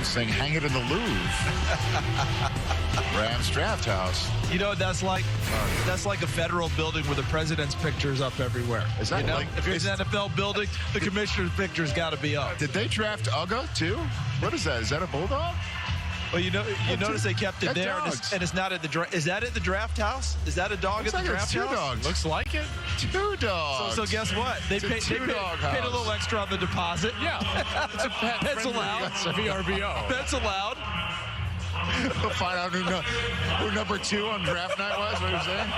saying, hang it in the Louvre. Rams Draft House. You know what that's like? That's like a federal building where the president's picture's up everywhere. Is that like, if you're in an NFL building, the commissioner's picture's got to be up. Did they draft Uga too? What is that? Is that a bulldog? Well, you notice they kept it there, and it's not at the draft. Is that at the draft house? Is that a dog at the draft house? Two dogs. Looks like it. Two dogs. So guess what? They paid a little extra on the deposit. Yeah. It's a That's allowed. VRBO. That's allowed. We'll find out who number 2 on draft night was. What are you saying?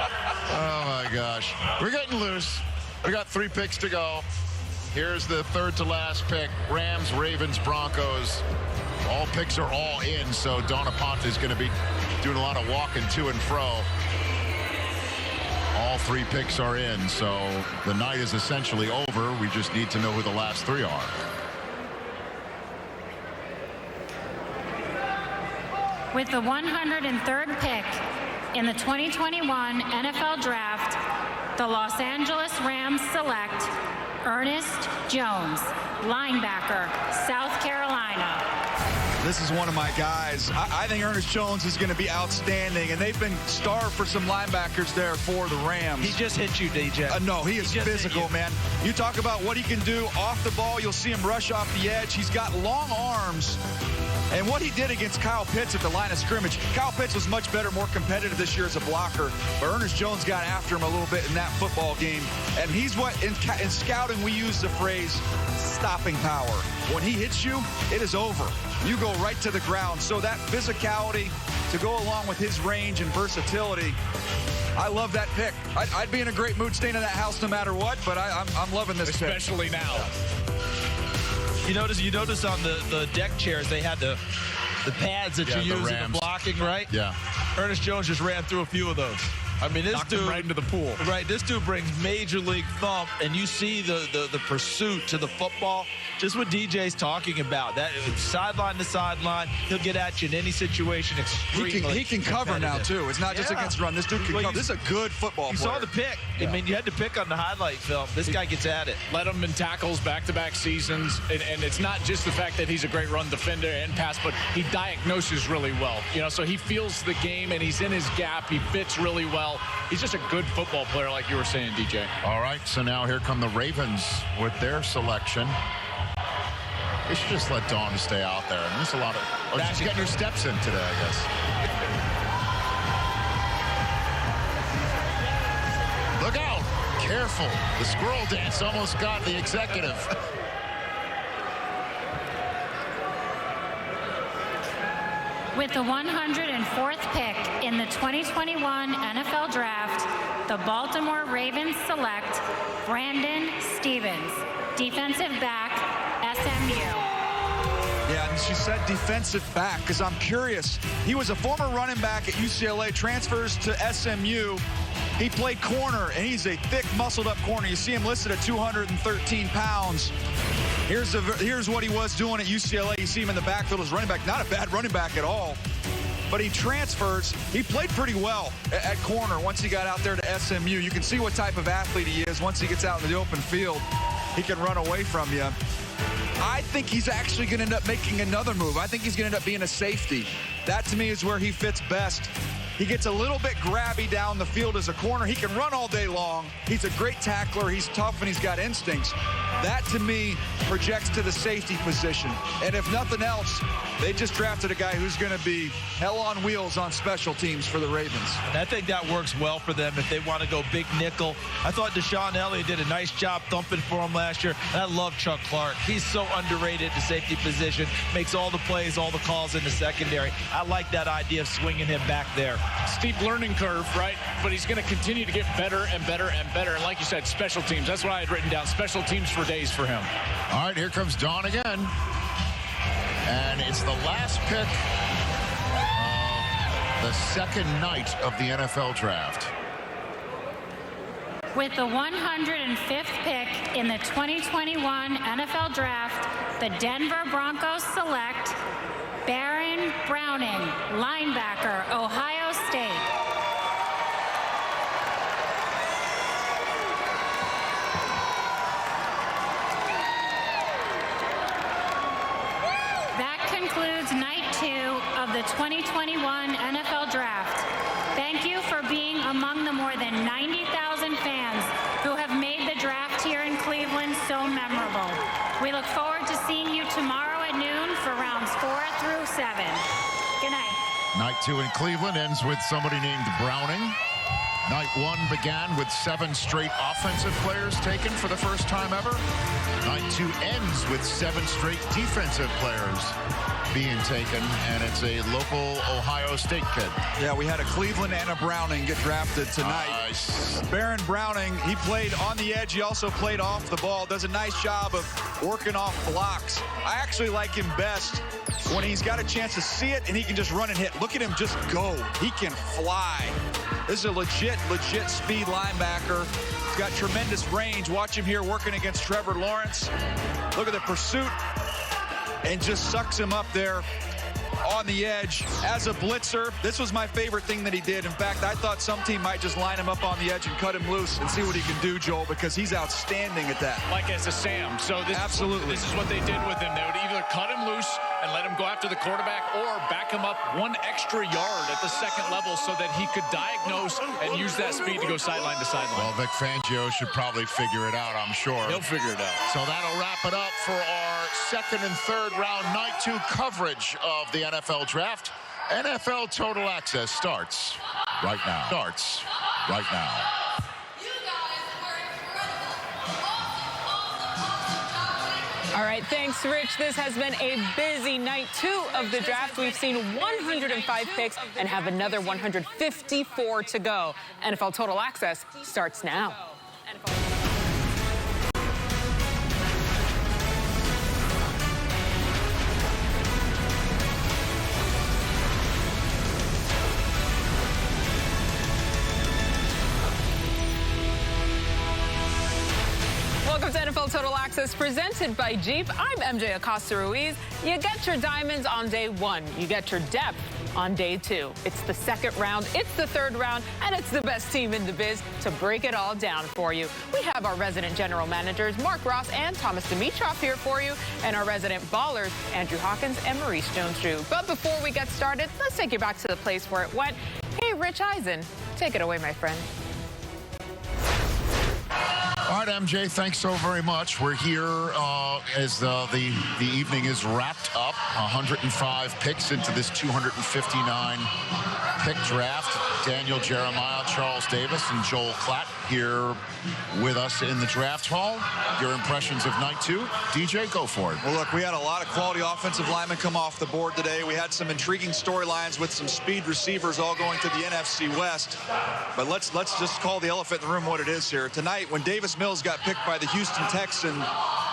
Oh my gosh. We're getting loose. We got 3 picks to go. Here's the third to last pick. Rams, Ravens, Broncos. All picks are all in, so Don Aponte is going to be doing a lot of walking to and fro. All 3 picks are in, so the night is essentially over. We just need to know who the last 3 are. With the 103rd pick in the 2021 NFL Draft, the Los Angeles Rams select Ernest Jones, linebacker, South Carolina. This is one of my guys. I think Ernest Jones is going to be outstanding, and they've been starved for some linebackers there for the Rams. He just hit you, DJ. No, he is physical, man. You talk about what he can do off the ball. You'll see him rush off the edge. He's got long arms. And what he did against Kyle Pitts at the line of scrimmage, Kyle Pitts was much better, more competitive this year as a blocker. But Ernest Jones got after him a little bit in that football game. And he's what, in scouting, we use the phrase stopping power. When he hits you, it is over. You go right to the ground. So that physicality to go along with his range and versatility, I love that pick. I'd be in a great mood staying in that house no matter what, but I'm loving this pick. Especially now. You notice on the deck chairs they had the pads that you use in the blocking, right? Yeah. Ernest Jones just ran through a few of those. I mean, this Knocked dude him right into the pool. Right, this dude brings major league thump, and you see the pursuit to the football. Just what DJ's talking about, that sideline to sideline, he'll get at you in any situation. He can cover now too. It's not just against run. This dude can cover. This is a good football player. You saw the pick. Yeah. I mean, you had to pick on the highlight film. This guy gets at it. Led him in tackles back-to-back seasons, and it's not just the fact that he's a great run defender and pass, but he diagnoses really well. So he feels the game, and he's in his gap. He fits really well. He's just a good football player, like you were saying, DJ. All right, so now here come the Ravens with their selection. They should just let Dawn stay out there. And there's a lot of... Oh, she's getting her steps in today, I guess. Look out! Careful. The squirrel dance almost got the executive. With the 104th pick in the 2021 NFL Draft, the Baltimore Ravens select Brandon Stephens, defensive back, SMU. Yeah, and she said defensive back because I'm curious. He was a former running back at UCLA, transfers to SMU. He played corner, and he's a thick, muscled-up corner. You see him listed at 213 pounds. Here's what he was doing at UCLA. You see him in the backfield as running back. Not a bad running back at all. But he transfers. He played pretty well at corner once he got out there to SMU. You can see what type of athlete he is once he gets out in the open field. He can run away from you. I think he's actually going to end up making another move. I think he's going to end up being a safety. That, to me, is where he fits best. He gets a little bit grabby down the field as a corner. He can run all day long. He's a great tackler. He's tough, and he's got instincts. That, to me, projects to the safety position. And if nothing else, they just drafted a guy who's going to be hell on wheels on special teams for the Ravens. And I think that works well for them if they want to go big nickel. I thought Deshaun Elliott did a nice job thumping for him last year. And I love Chuck Clark. He's so underrated at the safety position. Makes all the plays, all the calls in the secondary. I like that idea of swinging him back there. Steep learning curve, right? But he's going to continue to get better and better and better. And like you said, special teams. That's what I had written down. Special teams for days for him. All right, here comes Dawn again. And it's the last pick of the second night of the NFL Draft. With the 105th pick in the 2021 NFL Draft, the Denver Broncos select Baron Browning, linebacker, Ohio State. That concludes night 2 of the 2021 NFL Draft. Thank you for being among the more than 90,000 fans who have made the draft here in Cleveland so memorable. We look forward to seeing you tomorrow at noon for rounds 4 through 7. Good night. Night 2 in Cleveland ends with somebody named Browning. Night 1 began with 7 straight offensive players taken for the first time ever. Night 2 ends with 7 straight defensive players being taken, and it's a local Ohio State kid. Yeah, we had a Cleveland and a Browning get drafted tonight. Nice. Baron Browning, he played on the edge. He also played off the ball. Does a nice job of working off blocks. I actually like him best when he's got a chance to see it and he can just run and hit. Look at him just go. He can fly. This is a legit speed linebacker. He's got tremendous range. Watch him here working against Trevor Lawrence. Look at the pursuit and just sucks him up there on the edge as a blitzer. This was my favorite thing that he did. In fact, I thought some team might just line him up on the edge and cut him loose and see what he can do, Joel, because he's outstanding at that. Like as a Sam. So this is what they did with him. They would either cut him loose and let him go after the quarterback or back him up 1 extra yard at the second level so that he could diagnose and use that speed to go sideline to sideline. Well, Vic Fangio should probably figure it out, I'm sure. He'll figure it out. So that'll wrap it up for our second and third round night 2 coverage of the NFL Draft. NFL Total Access starts right now. All right, thanks, Rich. This has been a busy night 2 of the draft. We've seen 105 picks and have another 154 to go. NFL Total Access starts now. Welcome to NFL Total Access, presented by Jeep. I'm MJ Acosta-Ruiz. You get your diamonds on day 1. You get your depth on day 2. It's the second round, it's the third round, and it's the best team in the biz to break it all down for you. We have our resident general managers, Mark Ross and Thomas Dimitroff, here for you, and our resident ballers, Andrew Hawkins and Maurice Jones-Drew. But before we get started, let's take you back to the place where it went. Hey, Rich Eisen, take it away, my friend. All right, MJ, thanks so very much. We're here as the evening is wrapped up. 105 picks into this 259 pick draft. Daniel Jeremiah, Charles Davis, and Joel Klatt here with us in the draft hall. Your impressions of night 2. DJ, go for it. Well, look, we had a lot of quality offensive linemen come off the board today. We had some intriguing storylines with some speed receivers all going to the NFC West. But let's just call the elephant in the room what it is here. Tonight, when Davis Mills got picked by the Houston Texans,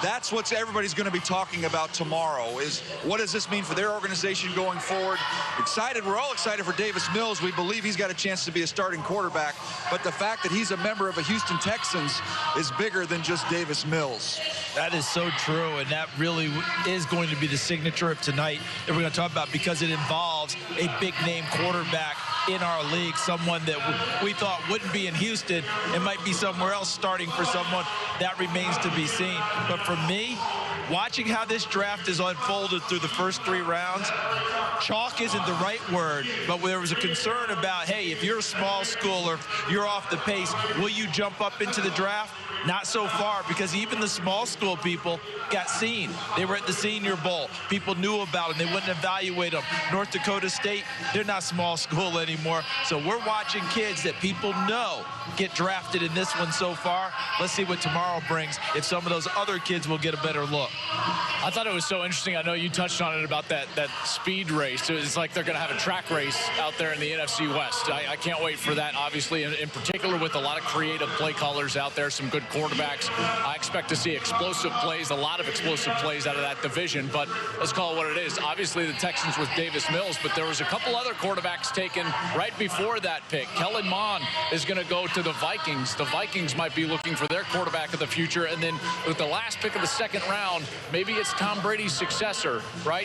that's what everybody's going to be talking about tomorrow, is what does this mean for their organization going forward. Excited, we're all excited for Davis Mills. We believe he's got a chance to be a starting quarterback, but the fact that he's a member of a Houston Texans is bigger than just Davis Mills. That is so true, and that really is going to be the signature of tonight that we're going to talk about, because it involves a big-name quarterback in our league, someone that we thought wouldn't be in Houston and might be somewhere else starting for someone. That remains to be seen. But for me, watching how this draft is unfolded through the first 3 rounds, chalk isn't the right word, but there was a concern about, hey, if you're a small school or if you're off the pace, will you jump up into the draft? Not so far, because even the small school people got seen. They were at the Senior Bowl. People knew about them. They wouldn't evaluate them. North Dakota State, they're not small school anymore. So we're watching kids that people know get drafted in this one so far. Let's see what tomorrow brings, if some of those other kids will get a better look. I thought it was so interesting. I know you touched on it about that speed race. It's like they're going to have a track race out there in the NFC West. I can't wait for that, obviously, in particular with a lot of creative play callers out there, some good quarterbacks. I expect to see explosive plays, a lot of explosive plays out of that division, but let's call it what it is. Obviously, the Texans with Davis Mills, but there was a couple other quarterbacks taken right before that pick. Kellen Mond is going to go to the Vikings. The Vikings might be looking for their quarterback of the future, and then with the last pick of the second round, maybe it's Tom Brady's successor, right?